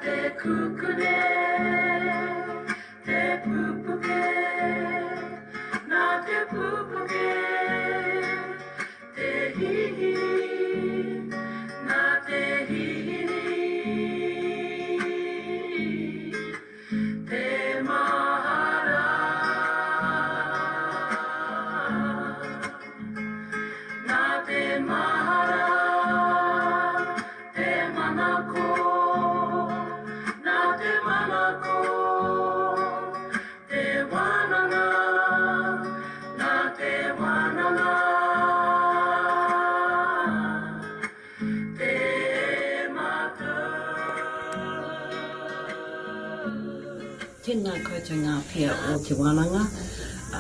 te kukune, te pupuke, nā te pupuke, te hihi, nā te hihi, te mahara, nā te mahara, te manako, nā te manako, te wānanga, nā te wānanga, te Tēnā koutou ngā pia o te wānanga,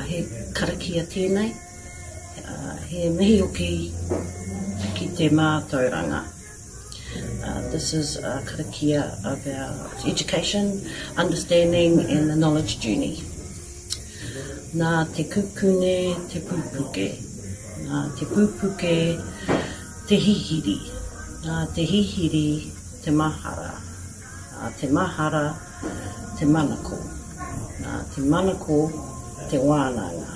he karakia tēnei, he mihi o ki te Mātauranga. This is a karakia about education, understanding and the knowledge journey. Nā te kukune, te pupuke, nā te pupuke, te hihiri, nā te hihiri, te mahara, nā te mahara, te manako, nā te manako, te wānanga,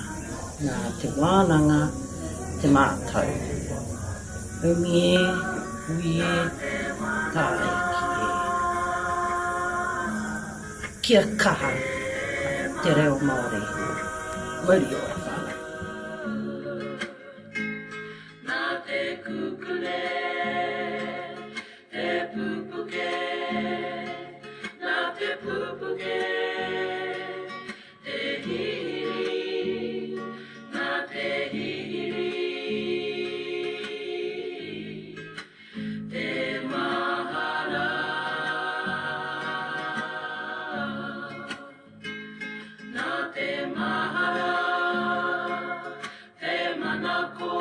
nā te wānanga, te mātau. Umie, uie, tae kia kaha, te reo Māori, Māori o e whānau. Nā te kukune, te pupuke, nā te pupuke, te hihiri, nā te hihiri, te mahara, nā te mahara, te manako,